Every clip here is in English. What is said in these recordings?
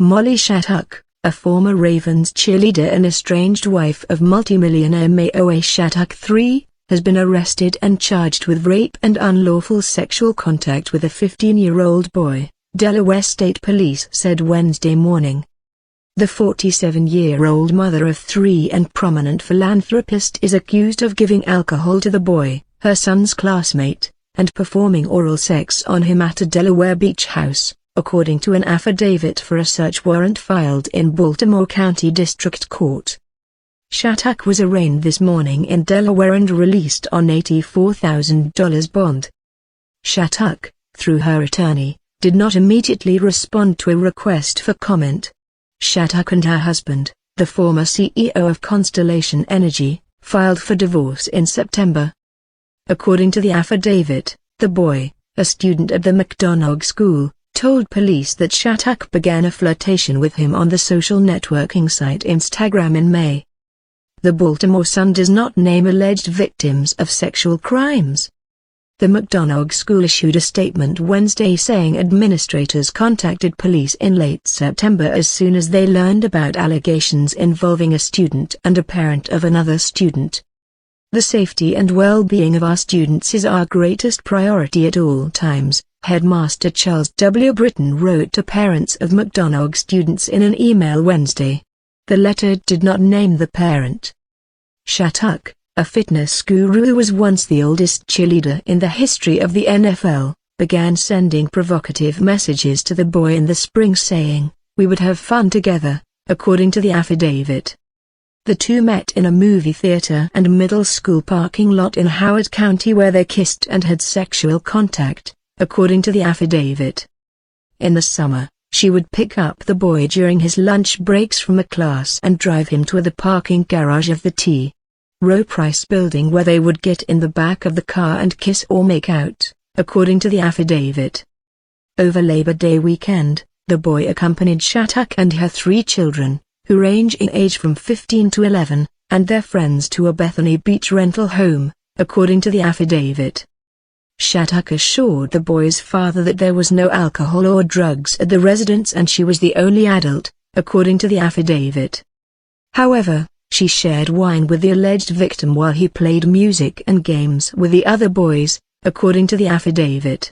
Molly Shattuck, a former Ravens cheerleader and estranged wife of multi-millionaire Mayo A. Shattuck III, has been arrested and charged with rape and unlawful sexual contact with a 15-year-old boy, Delaware State Police said Wednesday morning. The 47-year-old mother of three and prominent philanthropist is accused of giving alcohol to the boy, her son's classmate, and performing oral sex on him at a Delaware beach house, according to an affidavit for a search warrant filed in Baltimore County District Court. Shattuck was arraigned this morning in Delaware and released on $84,000 bond. Shattuck, through her attorney, did not immediately respond to a request for comment. Shattuck and her husband, the former CEO of Constellation Energy, filed for divorce in September. According to the affidavit, the boy, a student at the McDonough School, told police that Shattuck began a flirtation with him on the social networking site Instagram in May. The Baltimore Sun does not name alleged victims of sexual crimes. The McDonough School issued a statement Wednesday saying administrators contacted police in late September as soon as they learned about allegations involving a student and a parent of another student. "The safety and well-being of our students is our greatest priority at all times," Headmaster Charles W. Britton wrote to parents of McDonough students in an email Wednesday. The letter did not name the parent. Shattuck, a fitness guru who was once the oldest cheerleader in the history of the NFL, began sending provocative messages to the boy in the spring saying, "We would have fun together," according to the affidavit. The two met in a movie theater and middle school parking lot in Howard County where they kissed and had sexual contact, according to the affidavit. In the summer, she would pick up the boy during his lunch breaks from a class and drive him to the parking garage of the T. Rowe Price building where they would get in the back of the car and kiss or make out, according to the affidavit. Over Labor Day weekend, the boy accompanied Shattuck and her three children, who range in age from 15 to 11, and their friends to a Bethany Beach rental home, according to the affidavit. Shattuck assured the boy's father that there was no alcohol or drugs at the residence and she was the only adult, according to the affidavit. However, she shared wine with the alleged victim while he played music and games with the other boys, according to the affidavit.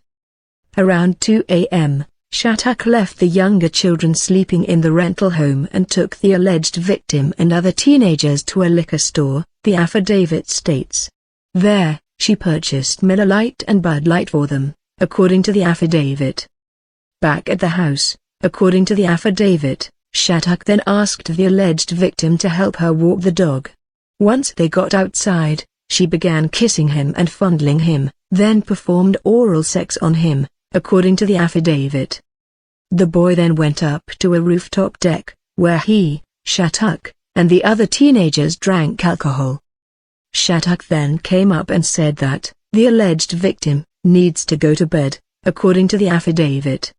Around 2 a.m., Shattuck left the younger children sleeping in the rental home and took the alleged victim and other teenagers to a liquor store, the affidavit states. There, she purchased Miller Lite and Bud Light for them, according to the affidavit. Back at the house, according to the affidavit, Shattuck then asked the alleged victim to help her walk the dog. Once they got outside, she began kissing him and fondling him, then performed oral sex on him, according to the affidavit. The boy then went up to a rooftop deck, where he, Shattuck, and the other teenagers drank alcohol. Shattuck then came up and said that, the alleged victim, needs to go to bed, according to the affidavit.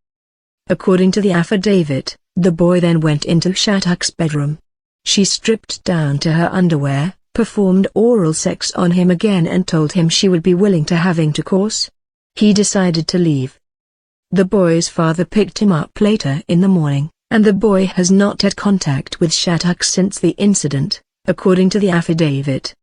According to the affidavit, the boy then went into Shattuck's bedroom. She stripped down to her underwear, performed oral sex on him again and told him she would be willing to have intercourse. He decided to leave. The boy's father picked him up later in the morning, and the boy has not had contact with Shattuck since the incident, according to the affidavit.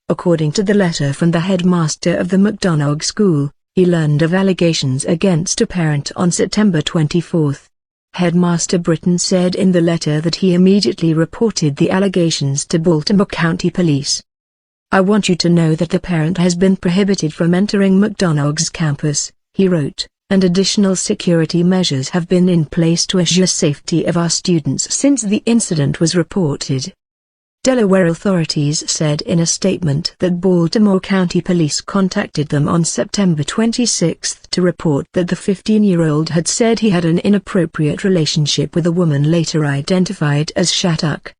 According to the letter from the headmaster of the McDonough School, he learned of allegations against a parent on September 24. Headmaster Britton said in the letter that he immediately reported the allegations to Baltimore County Police. "I want you to know that the parent has been prohibited from entering McDonough's campus," he wrote, "and additional security measures have been in place to assure safety of our students since the incident was reported." Delaware authorities said in a statement that Baltimore County Police contacted them on September 26 to report that the 15-year-old had said he had an inappropriate relationship with a woman later identified as Shattuck.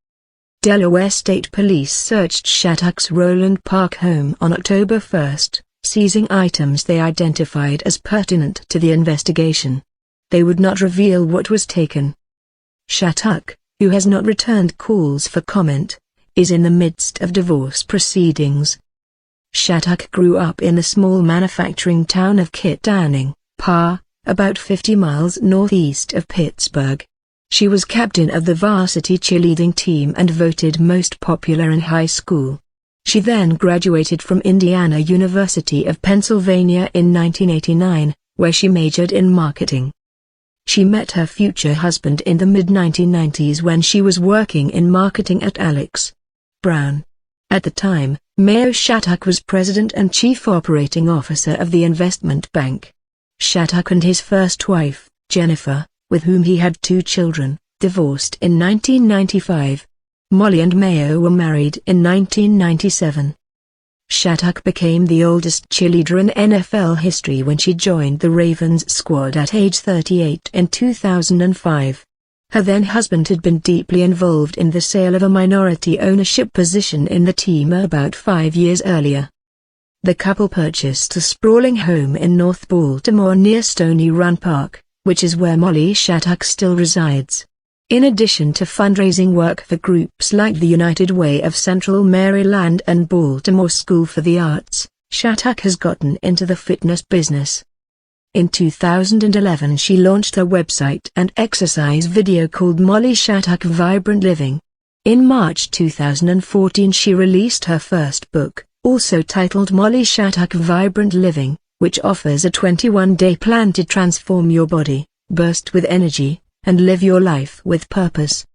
Delaware State Police searched Shattuck's Roland Park home on October 1, seizing items they identified as pertinent to the investigation. They would not reveal what was taken. Shattuck, who has not returned calls for comment, is in the midst of divorce proceedings. Shattuck grew up in the small manufacturing town of Kittanning, Pa, about 50 miles northeast of Pittsburgh. She was captain of the varsity cheerleading team and voted most popular in high school. She then graduated from Indiana University of Pennsylvania in 1989, where she majored in marketing. She met her future husband in the mid-1990s when she was working in marketing at Alex. Brown. At the time, Mayo Shattuck was president and chief operating officer of the investment bank. Shattuck and his first wife, Jennifer, with whom he had 2 children, divorced in 1995. Molly and Mayo were married in 1997. Shattuck became the oldest cheerleader in NFL history when she joined the Ravens squad at age 38 in 2005. Her then-husband had been deeply involved in the sale of a minority ownership position in the team about 5 years earlier. The couple purchased a sprawling home in North Baltimore near Stony Run Park, which is where Molly Shattuck still resides. In addition to fundraising work for groups like the United Way of Central Maryland and Baltimore School for the Arts, Shattuck has gotten into the fitness business. In 2011 she launched a website and exercise video called Molly Shattuck Vibrant Living. In March 2014 she released her first book, also titled Molly Shattuck Vibrant Living, which offers a 21-day plan to transform your body, burst with energy, and live your life with purpose.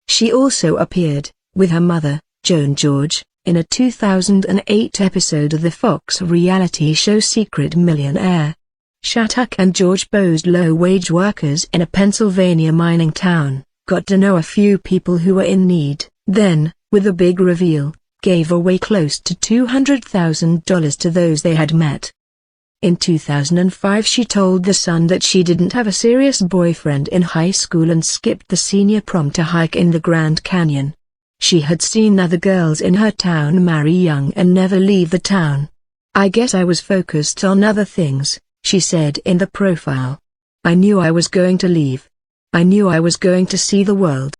She also appeared, with her mother, Joan George, in a 2008 episode of the Fox reality show Secret Millionaire. Shattuck and George posed low-wage workers in a Pennsylvania mining town, got to know a few people who were in need, then, with a big reveal, gave away close to $200,000 to those they had met. In 2005 she told The Sun that she didn't have a serious boyfriend in high school and skipped the senior prom to hike in the Grand Canyon. She had seen other girls in her town marry young and never leave the town. "I guess I was focused on other things," she said in the profile. "I knew I was going to leave. I knew I was going to see the world."